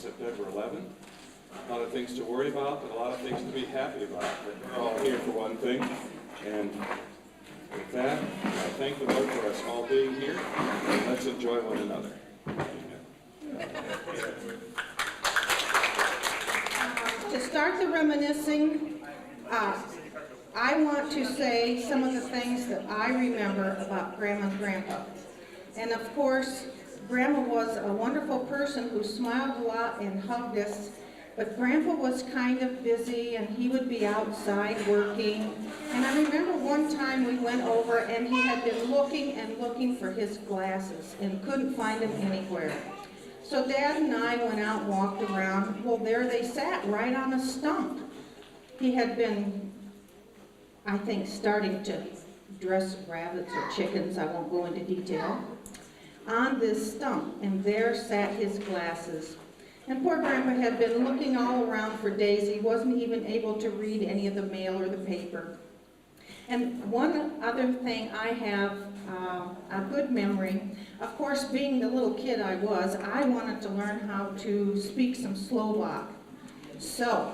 September 11th. A lot of things to worry about, but a lot of things to be happy about. That we're all here for one thing. And with that, I thank the Lord for us all being here. And let's enjoy one another. To start the reminiscing, I want to say some of the things that I remember about Grandma and Grandpa. And of course, Grandma was a wonderful person who smiled a lot and hugged us, but Grandpa was kind of busy and he would be outside working. And I remember one time we went over and he had been looking and looking for his glasses and couldn't find them anywhere. So Dad and I went out and walked around. Well, there they sat right on a stump. He had been, I think, starting to dress rabbits or chickens, I won't go into detail, on this stump, and there sat his glasses. And poor Grandpa had been looking all around for days. He wasn't even able to read any of the mail or the paper. And one other thing I have a good memory, of course, being the little kid I was, I wanted to learn how to speak some Slovak. So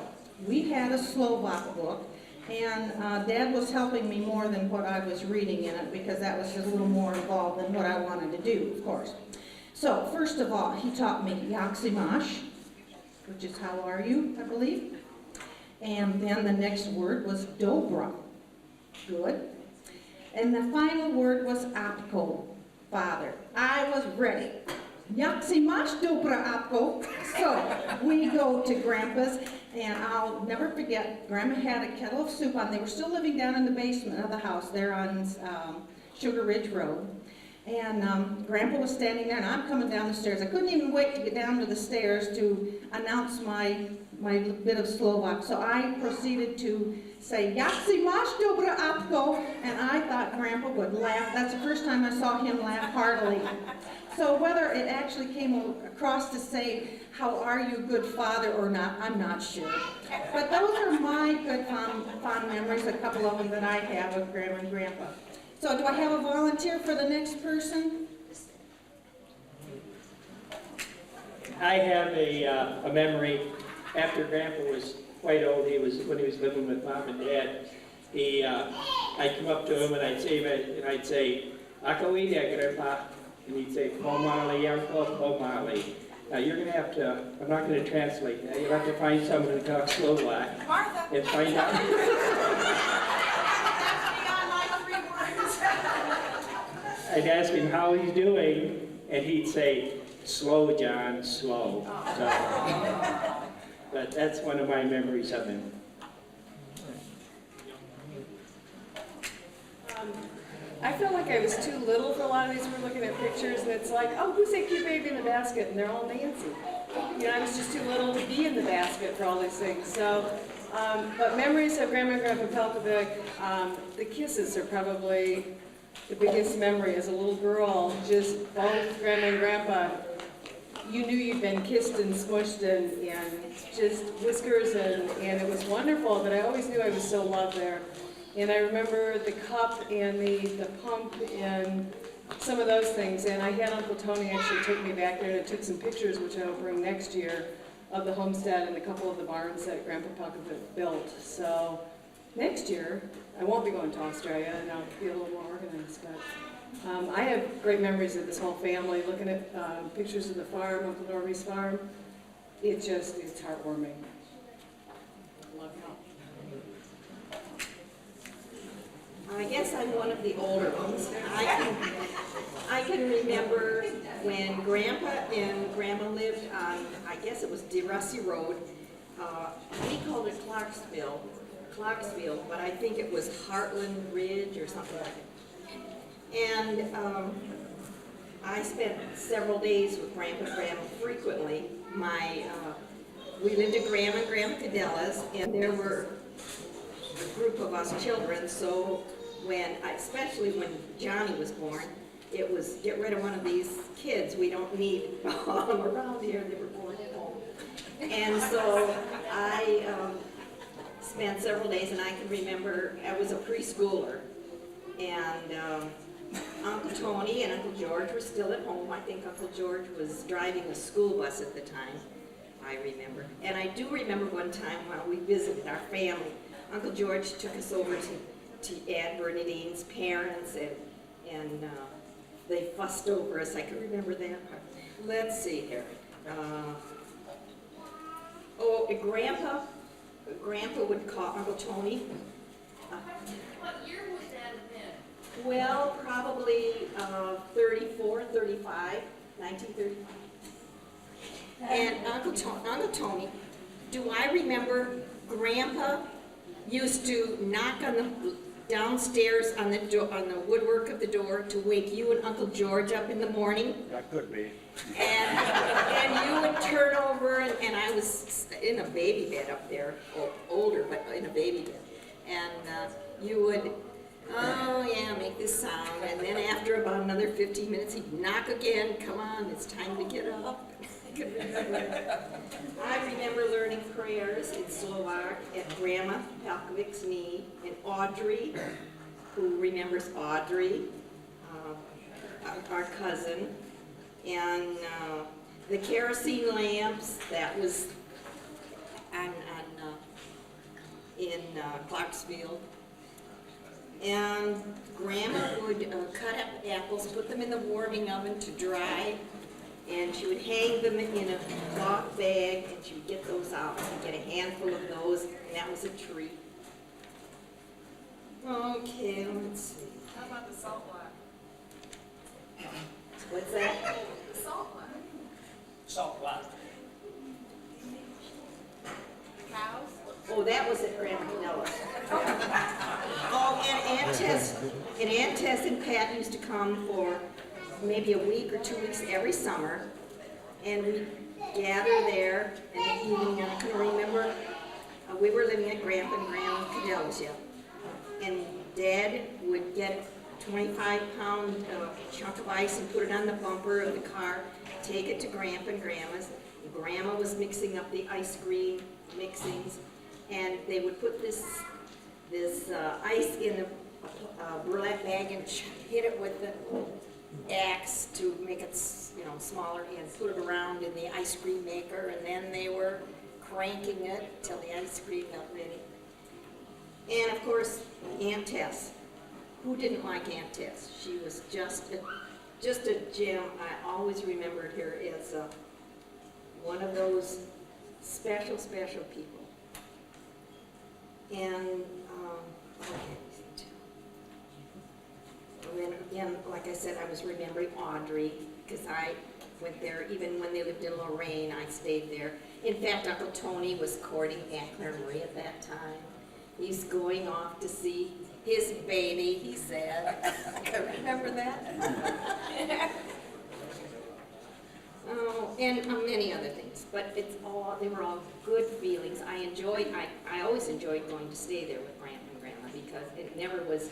we had a Slovak book, and Dad was helping me more than what I was reading in it, because that was just a little more involved than what I wanted to do, of course. So first of all, he taught me Jak si máš, which is how are you, I believe. And then the next word was dobra, good. And the final word was apko, father. I was ready. Jak si máš, dobra apko. So we go to Grandpa's, and I'll never forget, Grandma had a kettle of soup on. They were still living down in the basement of the house there on Sugar Ridge Road. And Grandpa was standing there, and I'm coming down the stairs. I couldn't even wait to get down to the stairs to announce my bit of Slovak. So I proceeded to say, Jak si máš, dobra apko, and I thought Grandpa would laugh. That's the first time I saw him laugh heartily. So whether it actually came across to say, how are you, good father, or not, I'm not sure. But those are my good fond memories, a couple of them that I have of Grandma and Grandpa. So do I have a volunteer for the next person? I have a memory after Grandpa was quite old. When he was living with Mom and Dad. I'd come up to him and I'd say, "Ako ide, Grandpa," and he'd say, "Pomali, Yanko, pomali." Now you're going to have to. I'm not going to translate that. You'll have to find someone who talks Slovak and find out. I'd ask him how he's doing, and he'd say, "Slow, John, slow." So, but that's one of my memories of him. I felt like I was too little for a lot of these. We're looking at pictures, and it's like, oh, who's that cute baby in the basket? And they're all Nancy. You know, I was just too little to be in the basket for all these things. So, but memories of Grandma and Grandpa Palkovic, the kisses are probably the biggest memory. As a little girl, just both Grandma and Grandpa, you knew you'd been kissed and smushed and just whiskers, and it was wonderful, but I always knew I was so loved there. And I remember the cup and the pump and some of those things. And I had Uncle Tony actually take me back there and took some pictures, which I'll bring next year, of the homestead and a couple of the barns that Grandpa Palkovic built. So next year, I won't be going to Australia, and I'll be a little more organized. But I have great memories of this whole family, looking at pictures of the farm, Uncle Normie's farm. It's heartwarming. Love y'all. I guess I'm one of the older ones. I can remember when Grandpa and Grandma lived on, I guess it was DeRussie Road. We called it Clarksville, but I think it was Heartland Ridge or something like it. And I spent several days with Grandpa and Grandma frequently. We lived at Grandma and Grandma Cadella's, and there were a group of us children, so especially when Johnny was born, it was get rid of one of these kids. We don't need all them around here. They were born at home. And so I spent several days, and I can remember I was a preschooler, and Uncle Tony and Uncle George were still at home. I think Uncle George was driving a school bus at the time. I remember. And I do remember one time while we visited our family, Uncle George took us over to Aunt Bernadine's parents, and they fussed over us. I can remember that part. Let's see here. Grandpa would call Uncle Tony. What year would that have been? Well, probably 34, 35, 1935. And Uncle Tony, do I remember Grandpa used to knock on the downstairs on the woodwork of the door to wake you and Uncle George up in the morning? That could be. And you would turn over, and I was in a baby bed up there, older, but in a baby bed. And you would, oh yeah, make this sound. And then after about another 15 minutes, he'd knock again. Come on, it's time to get up. I remember learning prayers in Slovak at Grandma Palkovic's knee, and Audrey, who remembers Audrey, our cousin, and the kerosene lamps. That was in Clarksville. And Grandma would cut up apples, put them in the warming oven to dry, and she would hang them in a cloth bag, and she would get those out. She'd get a handful of those, and that was a treat. Okay, let's see. How about the salt block? What's that? The salt block. Salt block. Cows? Oh, that was at Grandma Canella's. Oh, and Aunt Tess and Pat used to come for maybe a week or 2 weeks every summer, and we'd gather there in the evening. I can remember we were living at Grandpa and Grandma Canella's, yeah. And Dad would get a 25-pound chunk of ice and put it on the bumper of the car, take it to Grandpa and Grandma's. Grandma was mixing up the ice cream mixings, and they would put this ice in a burlap bag and hit it with the axe to make it, smaller, and put it around in the ice cream maker, and then they were cranking it till the ice cream got ready. And of course, Aunt Tess. Who didn't like Aunt Tess? She was just a gem. I always remembered her as one of those special people. And and then again, like I said, I was remembering Audrey, because I went there even when they lived in Lorraine. I stayed there. In fact, Uncle Tony was courting Aunt Claire Marie at that time. He's going off to see his baby, he said. Remember that? Oh, and many other things, but they were all good feelings. I always enjoyed going to stay there with Grandpa and Grandma, because it never was,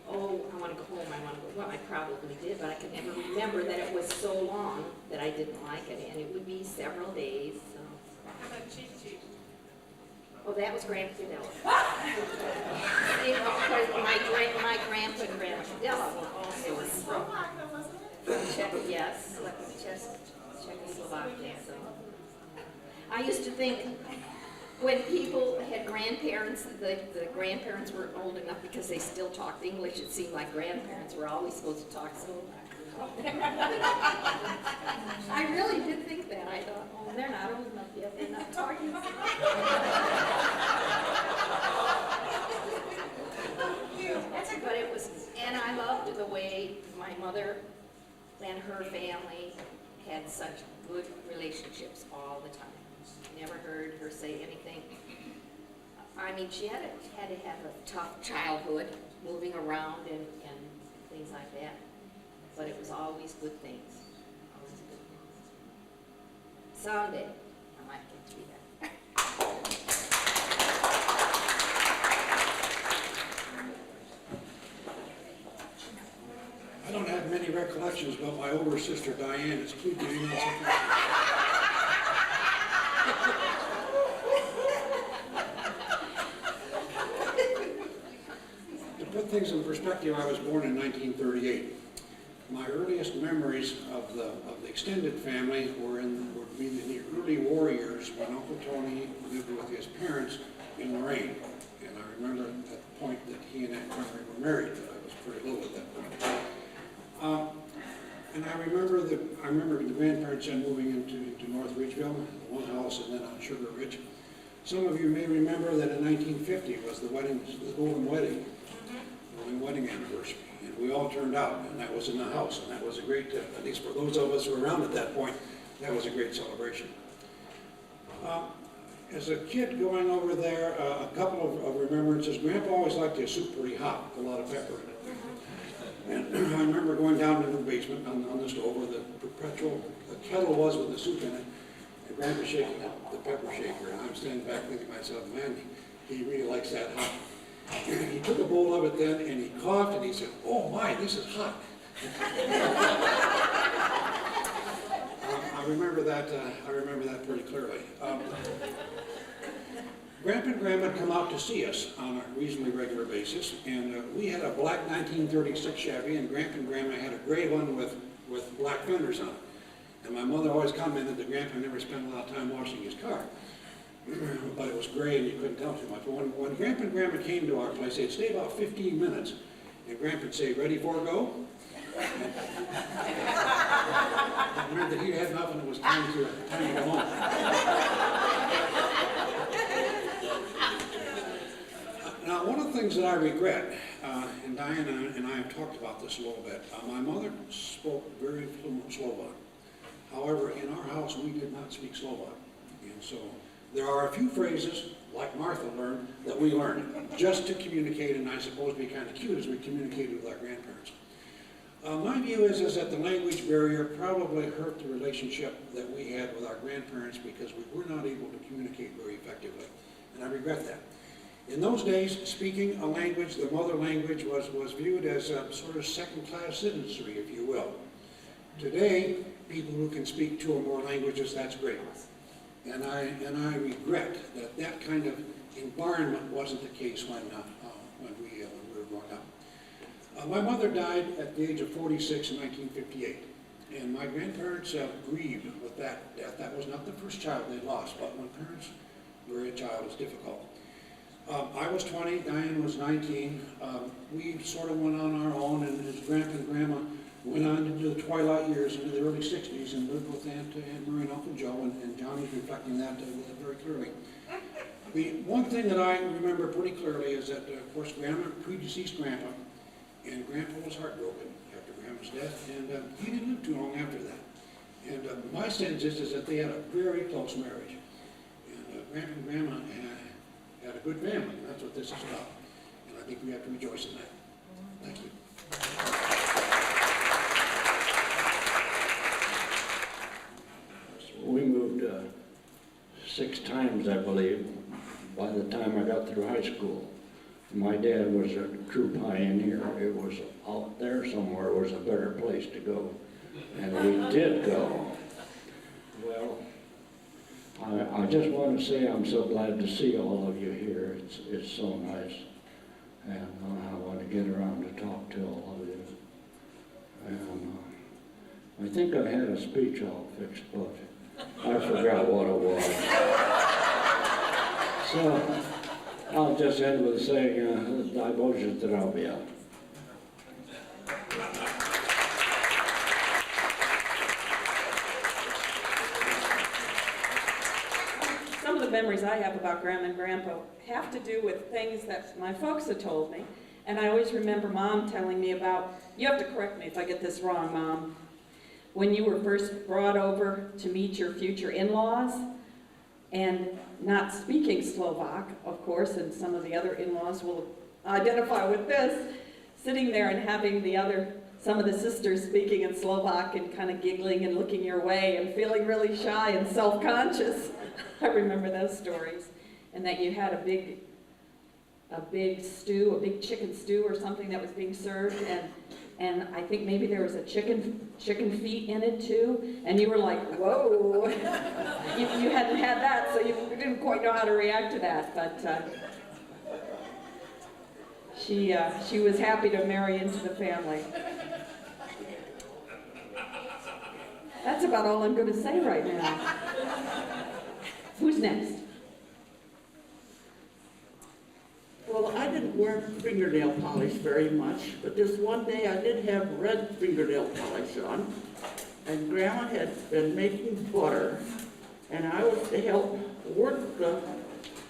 oh, I want to go home, I want to go. Well, I probably did, but I could never remember that it was so long that I didn't like it, and it would be several days. So. How about Cheap Cheap? Oh, that was Grandpa Fidel. My grandpa and Grandma Fidel were also from Czechoslovakia. So I used to think when people had grandparents, the grandparents were old enough because they still talked English. It seemed like grandparents were always supposed to talk so. I really did think that. I thought, oh, they're not old enough yet. They're not talking. But it was, and I loved the way my mother and her family had such good relationships all the time. Never heard her say anything. I mean, she had to have a tough childhood, moving around and things like that. But it was always good things. Always good things. Someday, I might get through that. I don't have many recollections about my older sister Diane. It's cute to you. To put things in perspective, I was born in 1938. my earliest memories of the extended family would be in the early war years when Uncle Tony lived with his parents in Lorraine. And I remember at the point that he and Aunt Mary were married, but I was pretty little at that point. And I remember the grandparents then moving into North Ridgeville, one house, and then on Sugar Ridge. Some of you may remember that in 1950 was the golden wedding, wedding anniversary. And we all turned out, and that was in the house, and that was a great, at least for those of us who were around at that point, that was a great celebration. As a kid going over there, a couple of remembrances. Grandpa always liked his soup pretty hot, with a lot of pepper in it. And I remember going down into the basement on the stove where the kettle was with the soup in it, and Grandpa shaking the pepper shaker, and I'm standing back thinking to myself, man, he really likes that hot. And he took a bowl of it then, and he coughed, and he said, "Oh my, this is hot." I remember that pretty clearly. Grandpa and Grandma had come out to see us on a reasonably regular basis, and we had a black 1936 Chevy, and Grandma had a gray one with black fenders on it. And my mother always commented that Grandpa never spent a lot of time washing his car, but it was gray and you couldn't tell too much. But when Grandpa and Grandma came to our place, they'd stay about 15 minutes, and Grandpa would say, "Ready for go?" That meant that he had enough and it was time to go home. Now, one of the things that I regret, and Diana and I have talked about this a little bit, my mother spoke very fluent Slovak. However, in our house, we did not speak Slovak. And so there are a few phrases, like Martha learned, that we learned just to communicate, and I suppose be kind of cute as we communicated with our grandparents. My view is that the language barrier probably hurt the relationship that we had with our grandparents because we were not able to communicate very effectively, and I regret that. In those days, speaking a language, the mother language, was viewed as a sort of second-class citizenry, if you will. Today, people who can speak two or more languages, that's great. And I regret that kind of environment wasn't the case when we were growing up. My mother died at the age of 46 in 1958, and my grandparents grieved with that death. That was not the first child they lost, but when parents bury a child, it's difficult. I was 20, Diane was 19. We sort of went on our own, and his Grandpa and Grandma went on into the twilight years, into the early 60s, and lived with Aunt Marie and Uncle Joe, and Johnny's reflecting that very clearly. The one thing that I remember pretty clearly is that, of course, Grandma predeceased Grandpa, and Grandpa was heartbroken after Grandma's death, and he didn't live too long after that. And my sense is that they had a very close marriage. And Grandpa and Grandma had a good family, and that's what this is about. And I think we have to rejoice in that. Thank you. We moved 6 times, I believe, by the time I got through high school. My dad was a true pioneer. It was out there somewhere was a better place to go, and we did go. Well, I just want to say I'm so glad to see all of you here. It's so nice, and I want to get around to talk to all of you. And I think I had a speech all fixed, but I forgot what it was. So I'll just end with saying, дай Боже здравия. Some of the memories I have about Grandma and Grandpa have to do with things that my folks had told me. And I always remember Mom telling me about, you have to correct me if I get this wrong, Mom, when you were first brought over to meet your future in-laws, and not speaking Slovak, of course, and some of the other in-laws will identify with this, sitting there and having some of the sisters speaking in Slovak and kind of giggling and looking your way and feeling really shy and self-conscious. I remember those stories. And that you had a big stew, a big chicken stew or something that was being served, and I think maybe there was a chicken feet in it too, and you were like, whoa. you hadn't had that, so you didn't quite know how to react to that, but she was happy to marry into the family. That's about all I'm going to say right now. Who's next? Well, I didn't wear fingernail polish very much, but this one day I did have red fingernail polish on, and Grandma had been making butter, and I was to help work the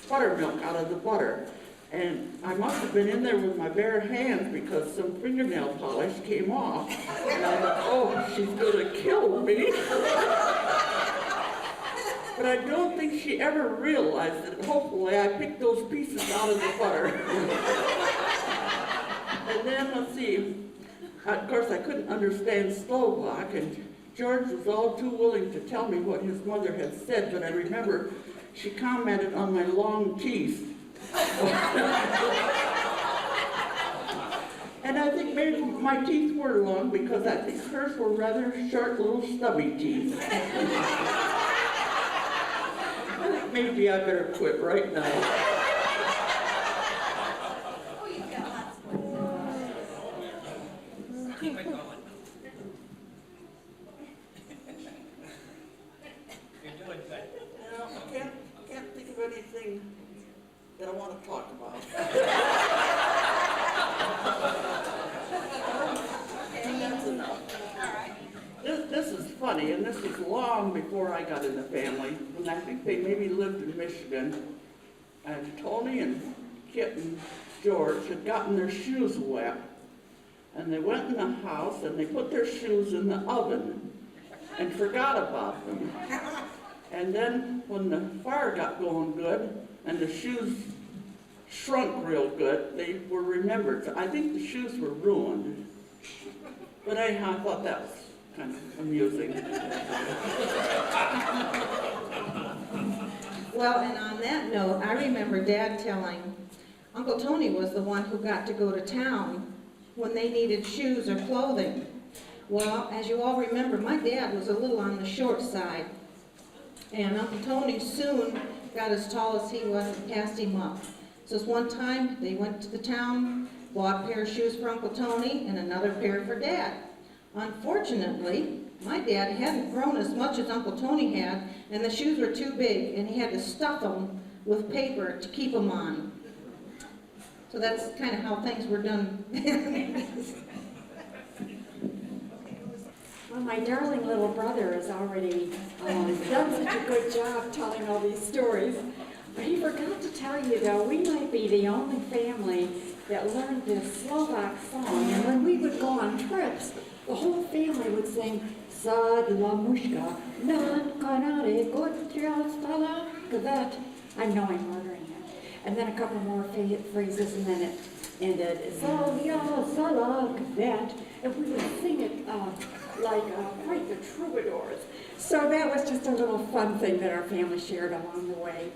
buttermilk out of the butter. And I must have been in there with my bare hands because some fingernail polish came off. And I thought, oh, she's gonna kill me. But I don't think she ever realized that hopefully I picked those pieces out of the butter. And then, let's see, of course I couldn't understand Slovak, and George was all too willing to tell me what his mother had said, but I remember she commented on my long teeth. And I think maybe my teeth were long because I think hers were rather short, little stubby teeth. I think maybe I better quit right now. Keep it going. You're doing good. I can't think of anything that I want to talk about. That's enough. This is funny, and this was long before I got in the family, when I think they maybe lived in Michigan, and Tony and Kit and George had gotten their shoes wet, and they went in the house and they put their shoes in the oven and forgot about them. And then when the fire got going good and the shoes shrunk real good, they were remembered. So I think the shoes were ruined. But anyhow, I thought that was kind of amusing. Well, and on that note, I remember Dad telling Uncle Tony was the one who got to go to town when they needed shoes or clothing. Well, as you all remember, my dad was a little on the short side, and Uncle Tony soon got as tall as he was and passed him up. So this one time, they went to the town, bought a pair of shoes for Uncle Tony and another pair for Dad. Unfortunately, my dad hadn't grown as much as Uncle Tony had, and the shoes were too big, and he had to stuff them with paper to keep them on. So that's kind of how things were done. Well, my darling little brother has already done such a good job telling all these stories. But he forgot to tell you, though, we might be the only family that learned this Slovak song. And when we would go on trips, the whole family would sing, Sad lamushka, nan kanare gotrial stala, that. I know I'm murdering it. And then a couple more phrases, and then it ended, Salya salak, that. And we would sing it like quite the troubadours. So that was just a little fun thing that our family shared along the way.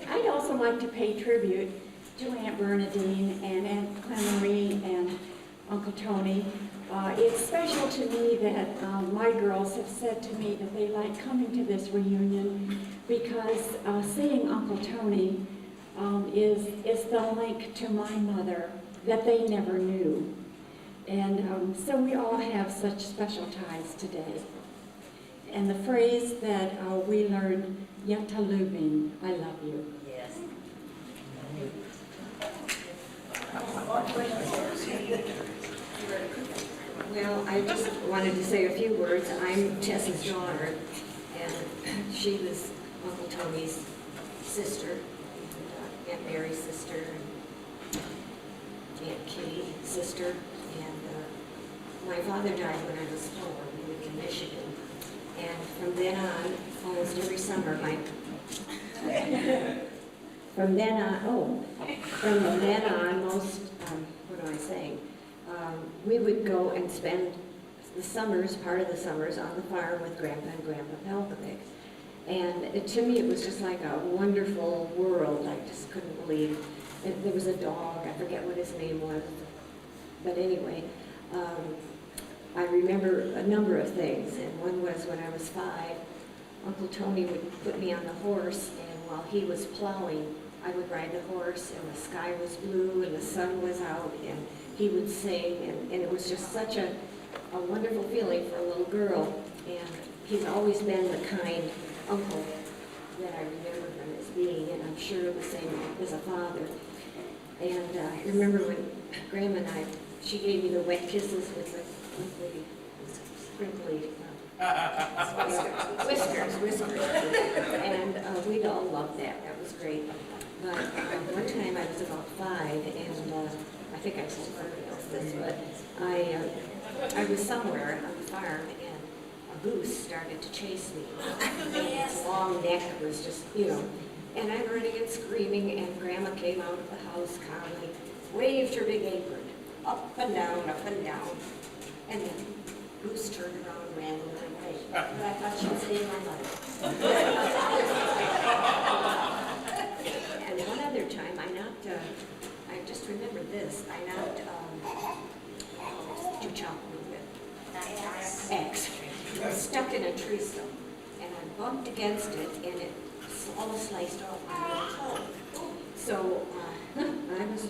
I'd also like to pay tribute to Aunt Bernadine and Aunt Clemarie and Uncle Tony. It's special to me that my girls have said to me that they like coming to this reunion because seeing Uncle Tony is the link to my mother that they never knew. And so we all have such special ties today. And the phrase that we learned, Yata Lubin, I love you. Yes. Well, I just wanted to say a few words. I'm Tessa's daughter, and she was Uncle Tony's sister, and Aunt Mary's sister, and Aunt Kitty's sister. And my father died when I was 4. We lived in Michigan. And from then on, almost every summer, from then on, most, what am I saying? We would go and spend the summers, part of the summers, on the farm with Grandpa and Grandpa Palkovic. And to me, it was just like a wonderful world. I just couldn't believe. And there was a dog, I forget what his name was. But anyway, I remember a number of things, and one was when I was 5, Uncle Tony would put me on the horse, and while he was plowing, I would ride the horse, and the sky was blue, and the sun was out, and he would sing, and it was just such a wonderful feeling for a little girl. And he's always been the kind uncle that I remember him as being, and I'm sure the same as a father. And I remember when Grandma and she gave me the wet kisses with the sprinkly whiskers. And we'd all loved that. That was great. But one time I was about 5, and I think I told everybody else this, but I was somewhere on the farm, and a goose started to chase me. And its long neck was just, and I'm running and screaming, and Grandma came out of the house calmly, waved her big apron, up and down, and then Goose turned around and ran away. But I thought she was saving my life. And one other time, I just remembered this, I knocked, what did you chop me with? Axe. It was stuck in a tree stump, and I bumped against it, and it all sliced off my little toe. So I was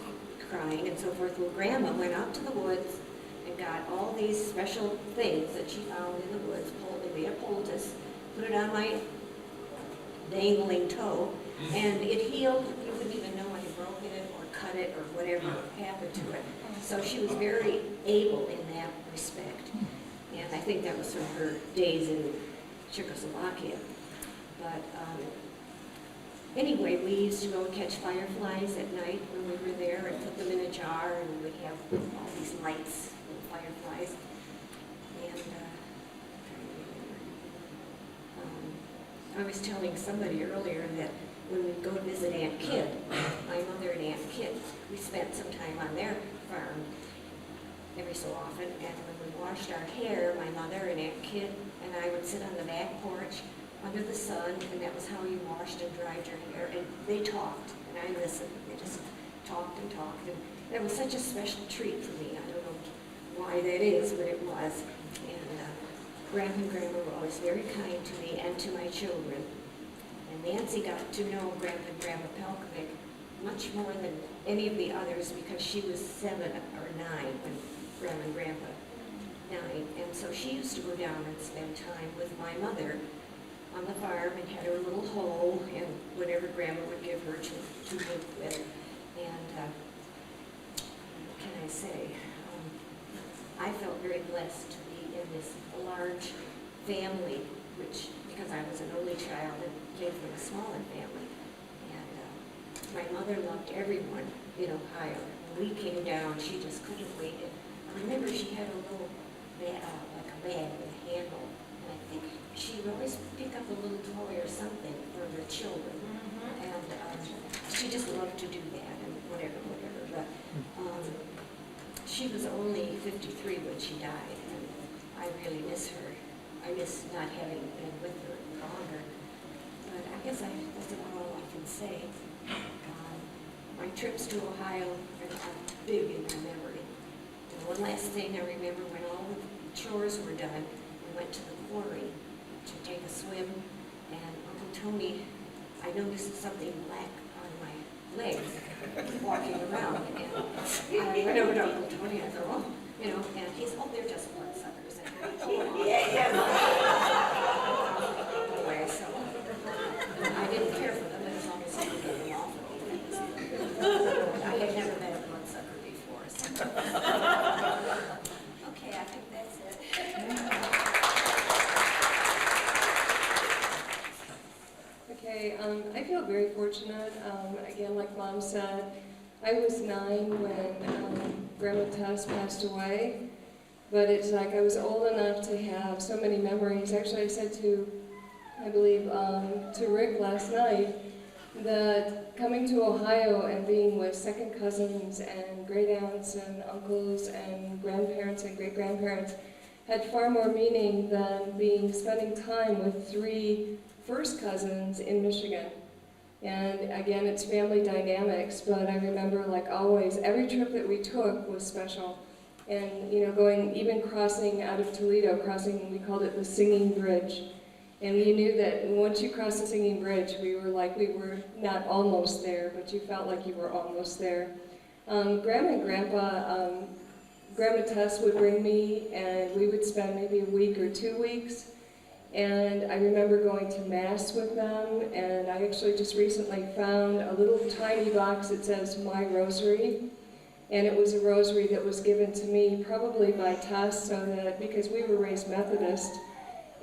crying and so forth. Well, Grandma went out to the woods and got all these special things that she found in the woods, made a poultice, put it on my dangling toe, and it healed. You wouldn't even know I had broken it or cut it or whatever happened to it. So she was very able in that respect. And I think that was from her days in Czechoslovakia. But anyway, we used to go and catch fireflies at night when we were there and put them in a jar, and we'd have all these lights and fireflies. And I was telling somebody earlier that when we go to visit Aunt Kid, my mother and Aunt Kid, we spent some time on their farm every so often, and when we washed our hair, my mother and Aunt Kid and I would sit on the back porch under the sun, and that was how you washed and dried your hair, and they talked, and I listened. They just talked, and it was such a special treat for me. I don't know why that is, but it was. And Grandpa and Grandma were always very kind to me and to my children. And Nancy got to know Grandpa and Grandma Palkovic much more than any of the others, because she was 7 or 9 when Grandma and Grandpa died. And so she used to go down and spend time with my mother on the farm and had her little hoe and whatever Grandma would give her to live with. And what can I say? I felt very blessed to be in this large family, which, because I was an only child and came from a smaller family. And my mother loved everyone in Ohio. When we came down, she just couldn't wait. And I remember she had a little bag, like a bag with a handle, and I think she would always pick up a little toy or something for the children. And she just loved to do that, and whatever. But she was only 53 when she died, and I really miss her. I miss not having been with her longer. But I guess that's about all I can say. My trips to Ohio are big in my memory. And one last thing I remember, when all the chores were done, we went to the quarry to take a swim, and Uncle Tony, I noticed something black on my legs walking around, and I went over to Uncle Tony, and I thought, and he's, they're just bloodsuckers. Anyway, so I didn't care for them as long as he could get them off of me. I had never met a bloodsucker before, so. Okay, I think that's it. Okay, I feel very fortunate. Again, like Mom said, I was 9 when Grandma Tess passed away, but it's like I was old enough to have so many memories. Actually, I said to, I believe, to Rick last night, that coming to Ohio and being with second cousins and great aunts and uncles and grandparents and great grandparents had far more meaning than spending time with 3 first cousins in Michigan. And again, it's family dynamics, but I remember, like always, every trip that we took was special. And going, even crossing out of Toledo, we called it the Singing Bridge. And you knew that once you crossed the Singing Bridge, we were not almost there, but you felt like you were almost there. Grandma and Grandpa, Grandma Tess would bring me, and we would spend maybe a week or 2 weeks. And I remember going to Mass with them, and I actually just recently found a little tiny box that says My Rosary. And it was a rosary that was given to me probably by Tess, so that, because we were raised Methodist.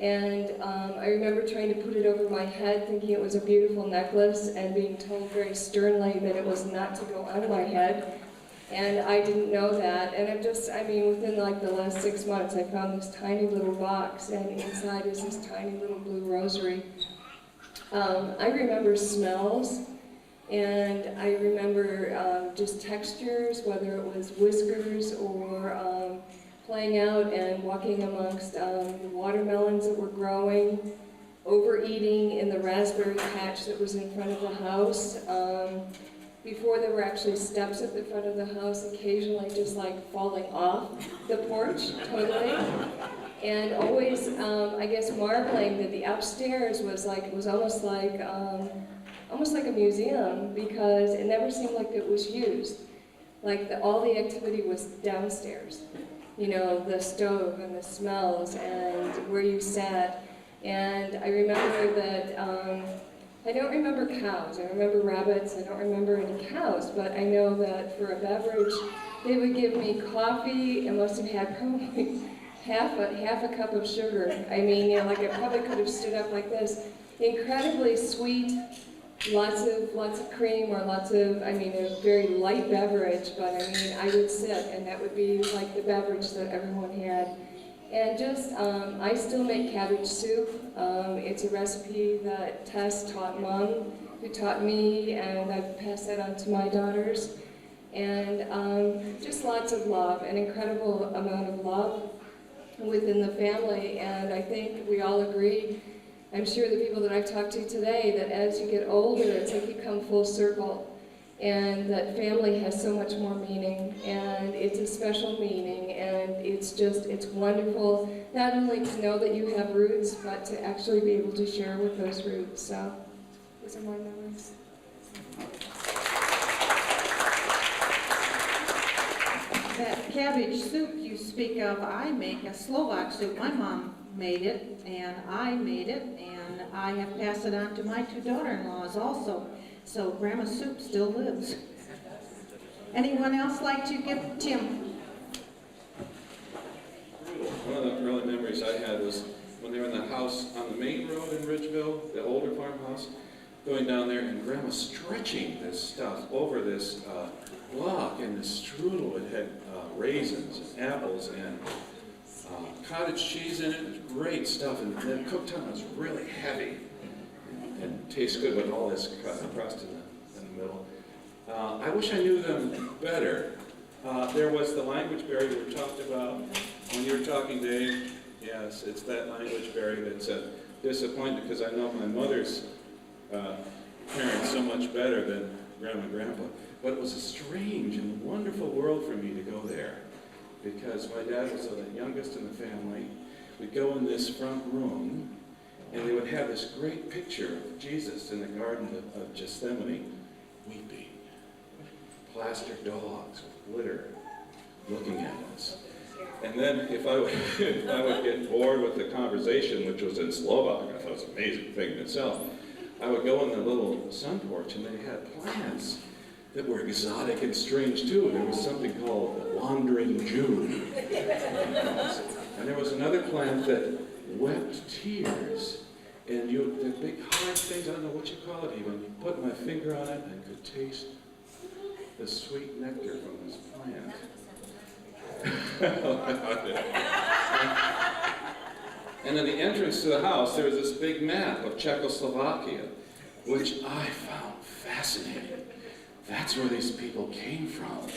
And I remember trying to put it over my head, thinking it was a beautiful necklace, and being told very sternly that it was not to go on my head. And I didn't know that. And within like the last 6 months, I found this tiny little box, and inside is this tiny little blue rosary. I remember smells. And I remember just textures, whether it was whiskers or playing out and walking amongst the watermelons that were growing, overeating in the raspberry patch that was in front of the house. Before there were actually steps at the front of the house, occasionally just like falling off the porch, totally. And always, I guess, marveling that the upstairs was almost like a museum, because it never seemed like it was used. Like all the activity was downstairs. You know, the stove and the smells and where you sat. And I remember that, I don't remember cows. I remember rabbits. I don't remember any cows, but I know that for a beverage, they would give me coffee. It must have had probably half a cup of sugar. I mean, you know, like I probably could have stood up like this. Incredibly sweet. Lots of cream, or a very light beverage, but I would sit, and that would be like the beverage that everyone had. And just, I still make cabbage soup. It's a recipe that Tess taught Mom, who taught me, and I've passed that on to my daughters. And just lots of love, an incredible amount of love within the family, and I think we all agree. I'm sure the people that I've talked to today, that as you get older, it's like you come full circle, and that family has so much more meaning, and it's a special meaning, and it's wonderful not only to know that you have roots, but to actually be able to share with those roots. So, those are my memories. That cabbage soup you speak of, I make a Slovak soup. My mom made it, and I made it, and I have passed it on to my 2 daughter-in-laws also. So Grandma's soup still lives. Anyone else like to give Tim? One of the early memories I had was when they were in the house on the main road in Ridgeville, the older farmhouse, going down there, and Grandma stretching this stuff over this block, and this strudel. It had raisins and apples and cottage cheese in it. It was great stuff, and then cooked on was really heavy and tastes good with all this crust in the middle. I wish I knew them better. There was the language barrier we talked about when you were talking, Dave. Yes, it's that language barrier that's a disappointment, because I know my mother's parents so much better than Grandma and Grandpa. But it was a strange and wonderful world for me to go there, because my dad was the youngest in the family. We'd go in this front room, and they would have this great picture of Jesus in the Garden of Gethsemane, weeping. Plaster dogs with glitter looking at us. And then if I would get bored with the conversation, which was in Slovak, I thought it was an amazing thing in itself, I would go in the little sun porch, and they had plants that were exotic and strange too. There was something called the Wandering Jew. And there was another plant that wept tears. And the big hard things, I don't know what you call it even, you put my finger on it and could taste the sweet nectar from this plant. And in the entrance to the house, there was this big map of Czechoslovakia, which I found fascinating. That's where these people came from,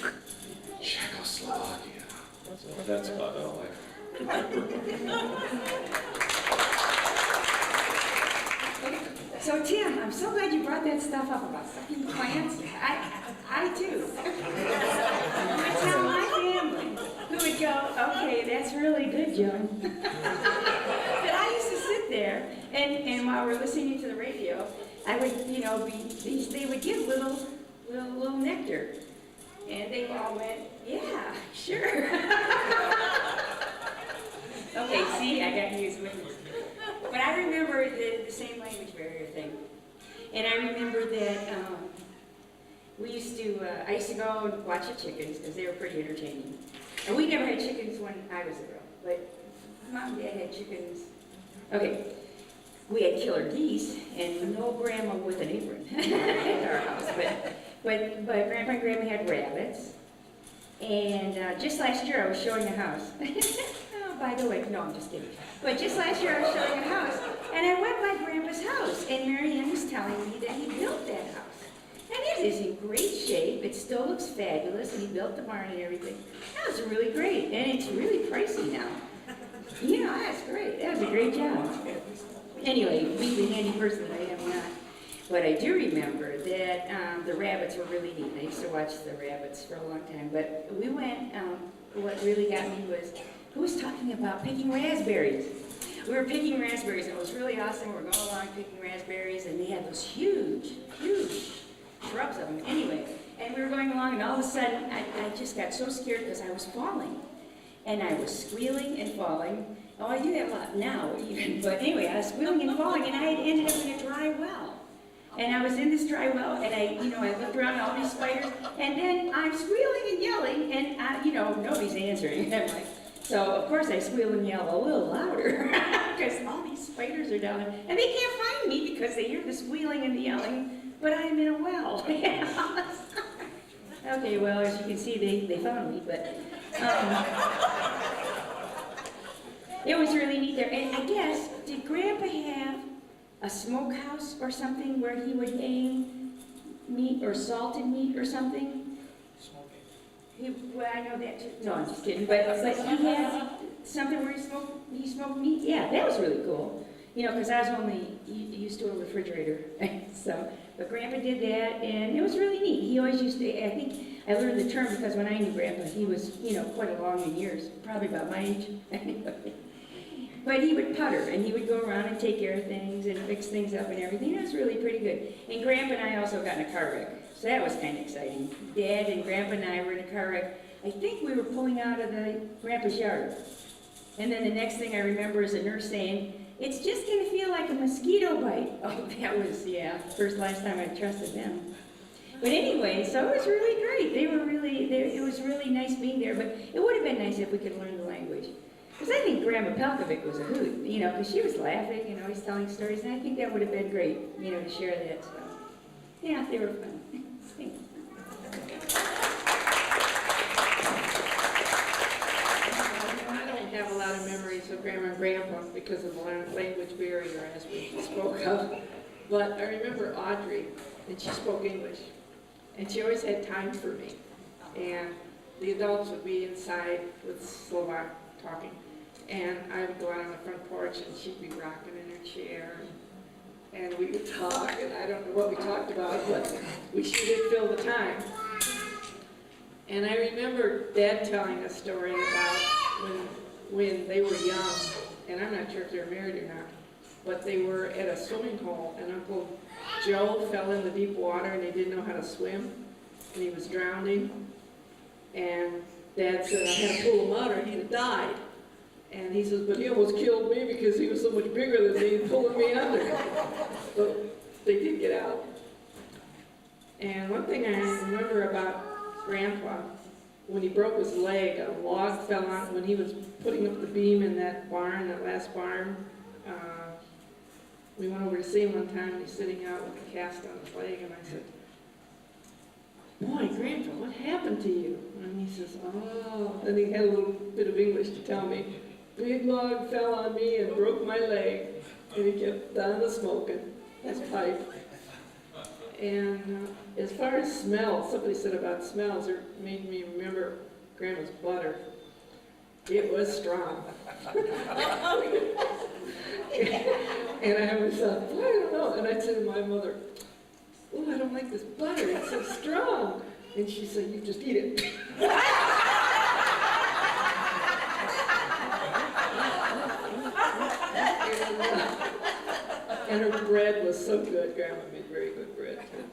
Czechoslovakia. So that's about all I remember. So Tim, I'm so glad you brought that stuff up about sucking plants. I too. I would tell my family, who would go, okay, that's really good, Joan. But I used to sit there, and while we're listening to the radio, I would, they would give little nectar. And they all went, yeah, sure. Okay, see, I got used with it. But I remember the same language barrier thing. And I remember that I used to go and watch the chickens because they were pretty entertaining. And we never had chickens when I was a girl, but Mom and Dad had chickens. Okay, we had killer geese and no grandma with an apron at our house, but Grandpa and Grandma had rabbits. And just last year I was showing a house. Oh, by the way, no, I'm just kidding. But just last year I was showing a house, and I went by Grandpa's house, and Mary Ann was telling me that he built that house. And it is in great shape. It still looks fabulous, and he built the barn and everything. That was really great, and it's really pricey now. You know, that's great. That was a great job. Anyway, being the handy person that I am not. But I do remember that the rabbits were really neat. I used to watch the rabbits for a long time. But we went, what really got me was, who was talking about picking raspberries? We were picking raspberries, and it was really awesome. We were going along picking raspberries, and they had those huge, huge shrubs of them. Anyway, and we were going along, and all of a sudden, I just got so scared because I was falling. And I was squealing and falling. Oh, I do that a lot now, even. But anyway, I was squealing and falling, and I had ended up in a dry well. And I was in this dry well, and I looked around at all these spiders, and then I'm squealing and yelling, and nobody's answering. I'm like, so of course I squeal and yell a little louder, because all these spiders are down there, and they can't find me because they hear the squealing and the yelling, but I'm in a well. Okay, well, as you can see, they found me, but it was really neat there. And I guess, did Grandpa have a smokehouse or something where he would hang meat or salted meat or something? Well, I know that too. No, I'm just kidding. But he had something where he smoked meat. Yeah, that was really cool. Because I was only used to a refrigerator. So, but Grandpa did that, and it was really neat. He always used to, I think I learned the term because when I knew Grandpa, he was, quite along in years, probably about my age. But he would putter, and he would go around and take care of things and fix things up and everything. It was really pretty good. And Grandpa and I also got in a car wreck, so that was kind of exciting. Dad and Grandpa and I were in a car wreck. I think we were pulling out of Grandpa's yard. And then the next thing I remember is a nurse saying, "It's just going to feel like a mosquito bite." Oh, that was, last time I trusted them. But anyway, so it was really great. It was really nice being there, but it would have been nice if we could learn the language. Because I think Grandma Palkovic was a hoot, because she was laughing and always telling stories, and I think that would have been great, to share that. So, yeah, they were fun. Thanks. I don't have a lot of memories of Grandma and Grandpa because of the language barrier, as we spoke of. But I remember Audrey, and she spoke English, and she always had time for me. And the adults would be inside with Slovak talking. And I would go out on the front porch, and she'd be rocking in her chair, and we would talk, and I don't know what we talked about, but she did fill the time. And I remember Dad telling a story about when they were young, and I'm not sure if they're married or not, but they were at a swimming hole, and Uncle Joe fell in the deep water, and he didn't know how to swim, and he was drowning, and Dad said, "I had to pull him out or he'd have died." And he says, "But he almost killed me because he was so much bigger than me and pulling me under." But they did get out. And one thing I remember about Grandpa, when he broke his leg, a log fell on when he was putting up the beam in that barn, that last barn. We went over to see him one time, and he's sitting out with a cast on his leg, and I said, "Boy, Grandpa, what happened to you?" And he says, "Oh," then he had a little bit of English to tell me, "Big log fell on me and broke my leg," and he kept on smoking his pipe. And as far as smells, somebody said about smells, it made me remember Grandma's butter. It was strong. And I always thought, "Boy, I don't know." And I'd say to my mother, "Oh, I don't like this butter, it's so strong." And she said, "You just eat it." And her bread was so good. Grandma made very good bread too.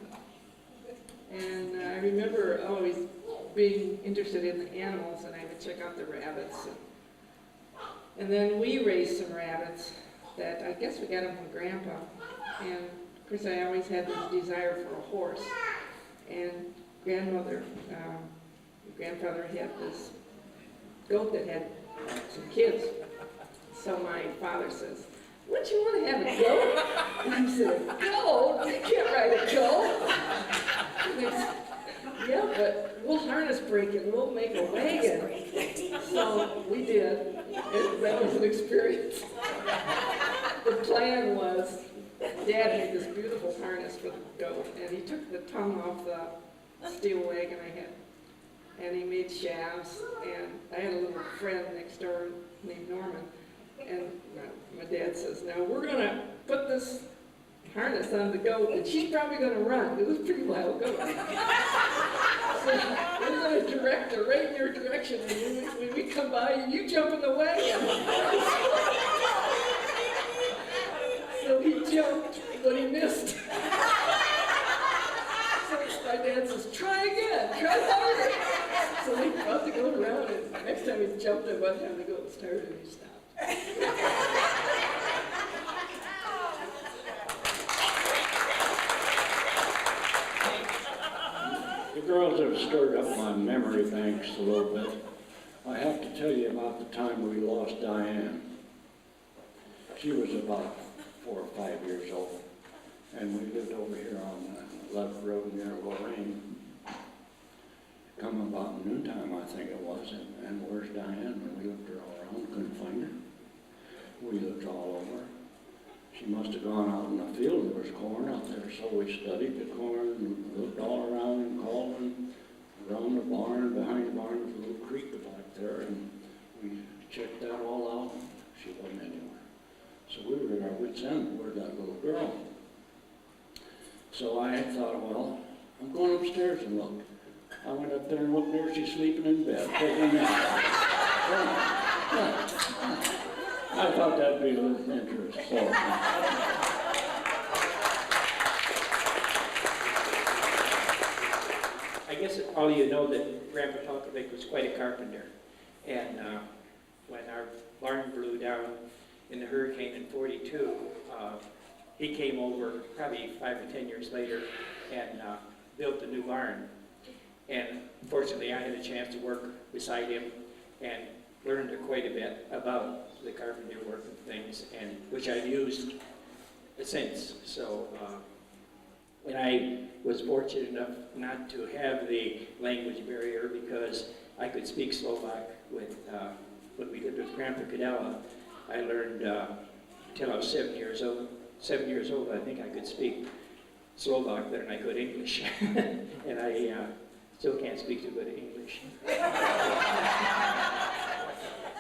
And I remember always being interested in the animals, and I would check out the rabbits. And then we raised some rabbits, that I guess we got them from Grandpa. And of course, I always had this desire for a horse. And grandfather had this goat that had some kids. So my father says, "Wouldn't you want to have a goat?" And I said, "Goat? You can't ride a goat." And they said, "Yeah, but we'll harness break it and we'll make a wagon." So we did. That was an experience. The plan was, Dad had this beautiful harness for the goat, and he took the tongue off the steel wagon I had, and he made shafts, and I had a little friend next door named Norman, and my dad says, "Now we're gonna put this harness on the goat, and she's probably gonna run." It was a pretty wild goat. So we're gonna direct her right in your direction, and when we come by, you jump in the wagon. So he jumped, but he missed. So my dad says, "Try again, try harder." So he brought the goat around, and next time he jumped, and by the time the goat started, he stopped. The girls have stirred up my memory banks a little bit. I have to tell you about the time we lost Diane. She was about 4 or 5 years old, and we lived over here on Love Road near Lorraine. Come about noontime, I think it was, and where's Diane? And we looked her all around, couldn't find her. We looked all over. She must have gone out in the field. There was corn out there, so we studied the corn and looked all around and called and around the barn. Behind the barn was a little creek back there, and we checked that all out. She wasn't anywhere. So we were at our wits' end. Where'd that little girl? So I thought, well, I'm going upstairs and look. I went up there and looked there. She's sleeping in bed, taking a nap. I thought that'd be a little interest. So. I guess all you know that Grandpa Palkovic was quite a carpenter. And when our barn blew down in the hurricane in '42, he came over probably 5 or 10 years later and built a new barn. And fortunately, I had a chance to work beside him and learned quite a bit about the carpenter work and things, and which I've used since. So, and I was fortunate enough not to have the language barrier because I could speak Slovak with, when we lived with Grandpa Cadella. I learned till I was 7 years old. 7 years old, I think I could speak Slovak better than I could English. And I still can't speak too good English.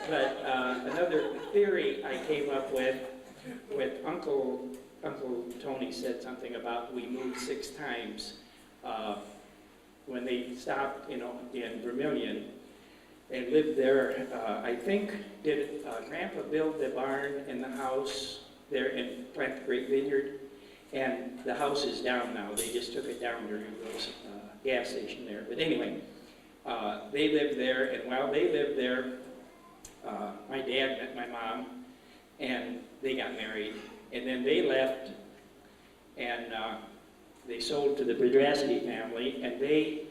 But another theory I came up with Uncle Tony said something about we moved 6 times when they stopped, in Vermilion and lived there. I think did Grandpa build the barn and the house there and plant the great vineyard, and the house is down now. They just took it down during the gas station there. But anyway, they lived there, and while they lived there, my dad met my mom, and they got married, and then they left, and they sold to the Pedrasky family, and they,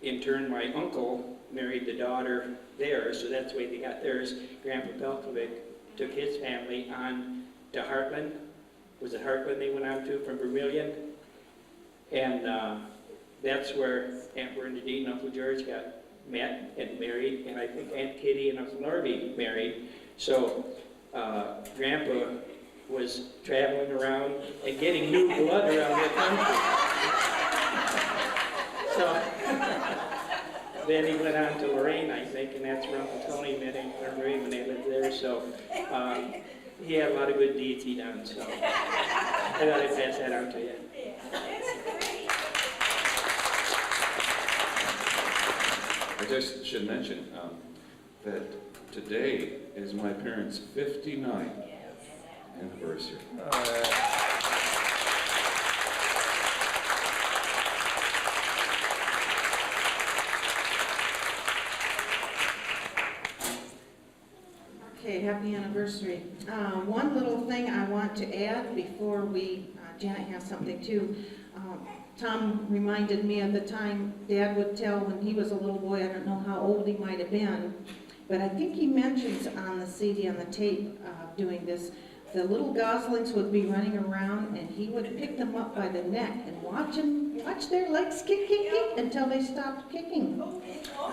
in turn, my uncle married the daughter there, so that's the way they got theirs. Grandpa Palkovic took his family on to Heartland. Was it Heartland they went on to from Vermilion? And that's where Aunt Bernadine and Uncle George got met and married, and I think Aunt Kitty and Uncle Norby married. So Grandpa was traveling around and getting new blood around the country. So then he went on to Lorraine, I think, and that's where Uncle Tony met Aunt Marie when they lived there. So he had a lot of good deeds he done. So I thought I'd pass that on to you. I just should mention that today is my parents' 59th anniversary. Okay, happy anniversary. One little thing I want to add before Janet has something too. Tom reminded me of the time Dad would tell when he was a little boy. I don't know how old he might have been, but I think he mentions on the CD, on the tape, doing this, the little goslings would be running around and he would pick them up by the neck and watch their legs kick, kick, kick until they stopped kicking.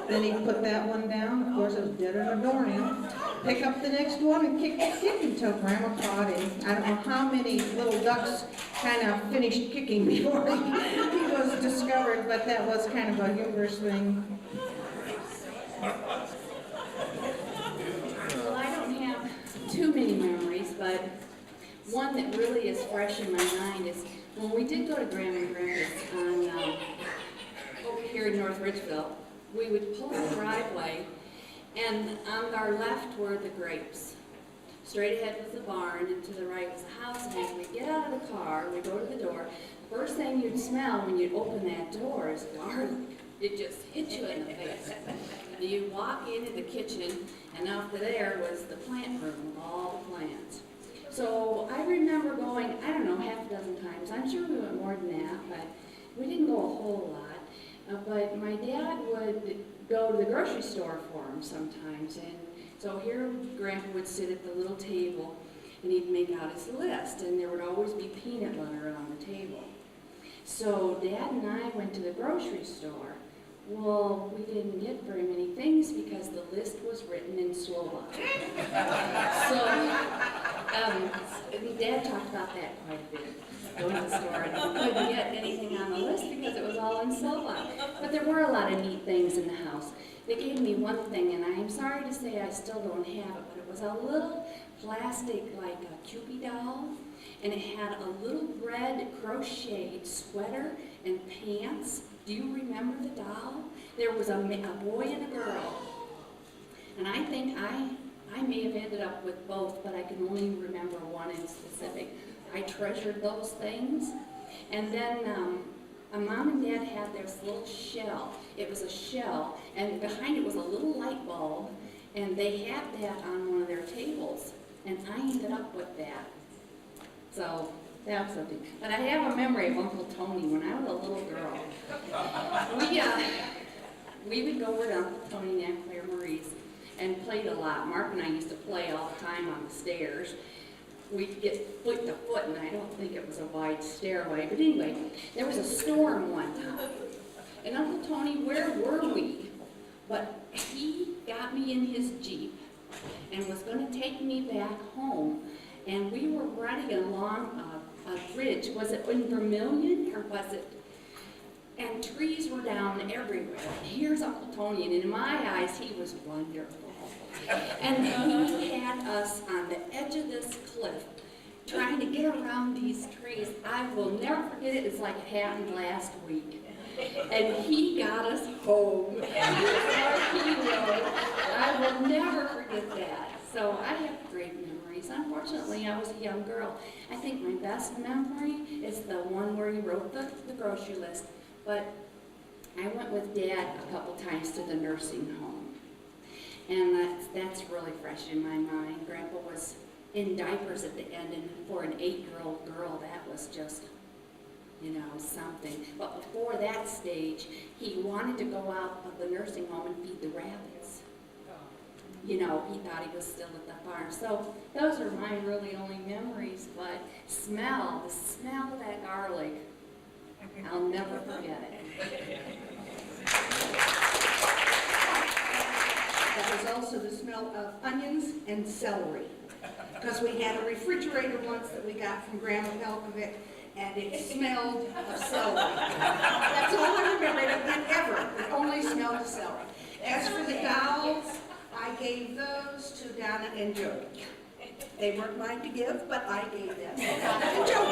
Then he'd put that one down, of course it was dead in the dorian, pick up the next one and kick, kick, kick until Grandma caught him. I don't know how many little ducks kind of finished kicking before he was discovered, but that was kind of a humorous thing. Well, I don't have too many memories, but one that really is fresh in my mind is when we did go to Grandma and Grandpa's on, over here in North Ridgeville, we would pull the driveway, and on our left were the grapes. Straight ahead was the barn, and to the right was the house, and as we get out of the car, we go to the door, the first thing you'd smell when you'd open that door is garlic. It just hit you in the face. And you walk into the kitchen, and out there was the plant room with all the plants. So I remember going, I don't know, half a dozen times. I'm sure we went more than that, but we didn't go a whole lot. But my dad would go to the grocery store for him sometimes. And so here Grandpa would sit at the little table, and he'd make out his list, and there would always be peanut butter on the table. So Dad and I went to the grocery store. Well, we didn't get very many things because the list was written in Slovak. So, Dad talked about that quite a bit. Going to the store and couldn't get anything on the list because it was all in Slovak. But there were a lot of neat things in the house. They gave me one thing, and I am sorry to say I still don't have it, but it was a little plastic, like a Cupid doll, and it had a little red crocheted sweater and pants. Do you remember the doll? There was a boy and a girl. And I think I may have ended up with both, but I can only remember one in specific. I treasured those things. And then Mom and Dad had this little shell. It was a shell, and behind it was a little light bulb, and they had that on one of their tables. And I ended up with that. So that was something. But I have a memory of Uncle Tony when I was a little girl. We would go over to Uncle Tony and Aunt Claire Marie's and played a lot. Mark and I used to play all the time on the stairs. We'd get foot to foot, and I don't think it was a wide stairway. But anyway, there was a storm one time. And Uncle Tony, where were we? But he got me in his Jeep and was going to take me back home. And we were riding along a bridge. Was it in Vermilion, or was it? And trees were down everywhere. Here's Uncle Tony, and in my eyes, he was wonderful. And he had us on the edge of this cliff, trying to get around these trees. I will never forget it. It's like it happened last week. And he got us home. He was our hero. I will never forget that. So I have great memories. Unfortunately, I was a young girl. I think my best memory is the one where he wrote the grocery list. But I went with Dad a couple times to the nursing home. And that's really fresh in my mind. Grandpa was in diapers at the end, and for an 8-year-old girl, that was just, something. But before that stage, he wanted to go out of the nursing home and feed the rabbits. He thought he was still at the farm. So those are my really only memories, but the smell of that garlic, I'll never forget it. That was also the smell of onions and celery. Because we had a refrigerator once that we got from Grandma Palkovic, and it smelled of celery. That's all I remember, and ever. It only smelled of celery. As for the dolls, I gave those to Donna and Joe. They weren't mine to give, but I gave them to Donna and Joe.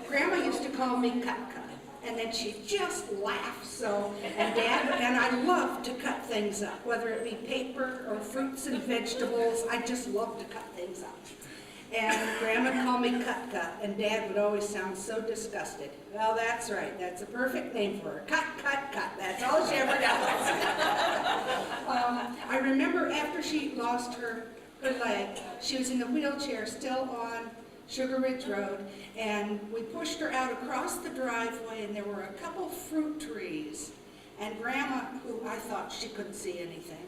Grandma used to call me Cut Cut. And then she'd just laugh so. And Dad and I loved to cut things up, whether it be paper or fruits and vegetables. I just loved to cut things up. And Grandma called me Cut Cut, and Dad would always sound so disgusted. Well, that's right, that's a perfect name for her. Cut, cut, cut, that's all she ever does. I remember after she lost her leg, she was in the wheelchair still on Sugar Ridge Road, and we pushed her out across the driveway, and there were a couple fruit trees. And Grandma, who I thought she couldn't see anything,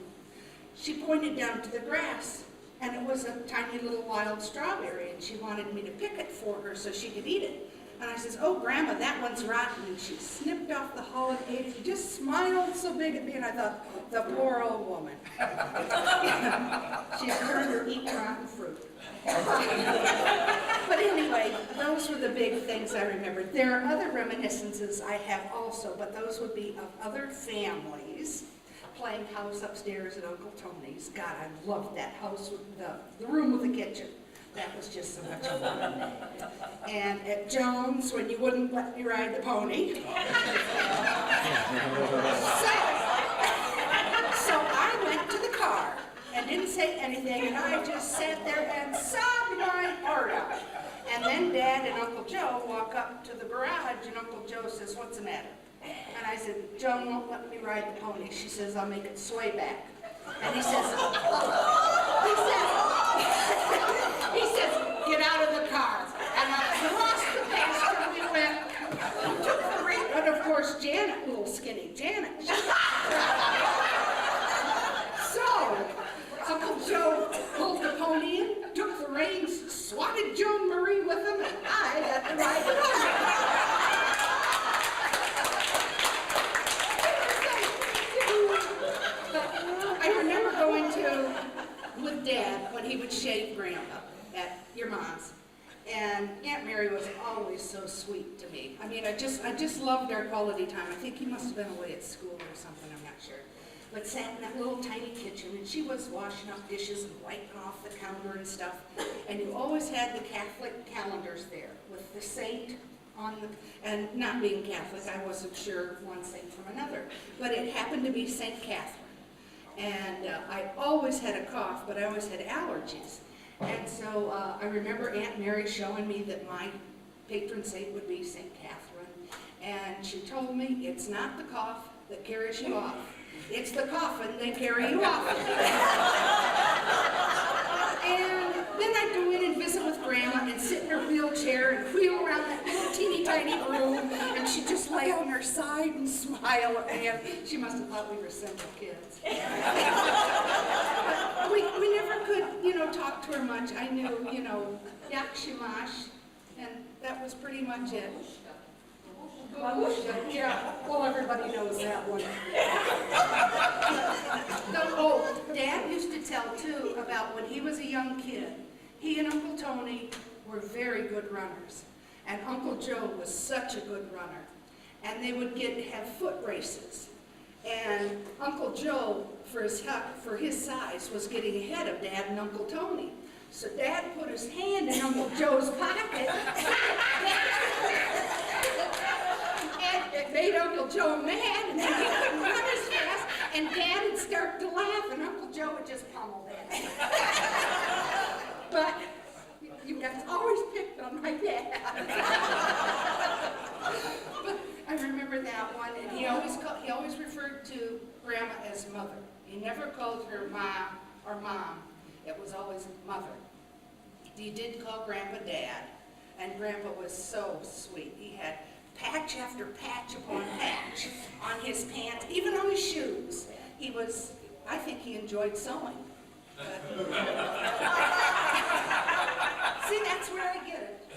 she pointed down to the grass, and it was a tiny little wild strawberry, and she wanted me to pick it for her so she could eat it. And I says, "Oh, Grandma, that one's rotten." And she snipped off the hull and ate it. She just smiled so big at me, and I thought, the poor old woman. She's turned her eat rotten fruit. But anyway, those were the big things I remembered. There are other reminiscences I have also, but those would be of other families playing house upstairs at Uncle Tony's. God, I loved that house with the room with the kitchen. That was just so much fun. And at Jones, when you wouldn't let me ride the pony. So I went to the car and didn't say anything, and I just sat there and sobbed my heart out. And then Dad and Uncle Joe walk up to the garage, and Uncle Joe says, "What's the matter?" And I said, "Joan won't let me ride the pony. She says I'll make it sway back." And he says, "Get out of the car." And across the pasture we went, took the rein, and of course Janet, little skinny Janet. So Uncle Joe pulled the pony in, took the reins, swatted Joan Marie with him, and I got to ride the pony. I remember going with Dad when he would shave Grandpa at your mom's. And Aunt Mary was always so sweet to me. I mean, I just loved our quality time. I think he must have been away at school or something, I'm not sure. But sat in that little tiny kitchen, and she was washing up dishes and wiping off the counter and stuff. And you always had the Catholic calendars there with the saint on the, and not being Catholic, I wasn't sure one saint from another. But it happened to be St. Catherine. And I always had a cough, but I always had allergies. And so I remember Aunt Mary showing me that my patron saint would be St. Catherine. And she told me, "It's not the cough that carries you off. It's the coffin that carry you off." And then I'd go in and visit with Grandma and sit in her wheelchair and wheel around that little teeny tiny room, and she'd just lay on her side and smile at me. And she must have thought we were simple kids. We never could, talk to her much. I knew, Yakshimash, and that was pretty much it. Yeah, well, everybody knows that one. Dad used to tell, too, about when he was a young kid. He and Uncle Tony were very good runners, and Uncle Joe was such a good runner. And they would have foot races. And Uncle Joe, for his size, was getting ahead of Dad and Uncle Tony. So Dad put his hand in Uncle Joe's pocket. And it made Uncle Joe mad, and then he couldn't run as fast, and Dad would start to laugh, and Uncle Joe would just pummel Dad. But you guys always picked on my dad. But I remember that one, and he always referred to Grandma as Mother. He never called her Mom or Mom. It was always Mother. He did call Grandpa Dad, and Grandpa was so sweet. He had patch after patch upon patch on his pants, even on his shoes. I think he enjoyed sewing. See, that's where I get it.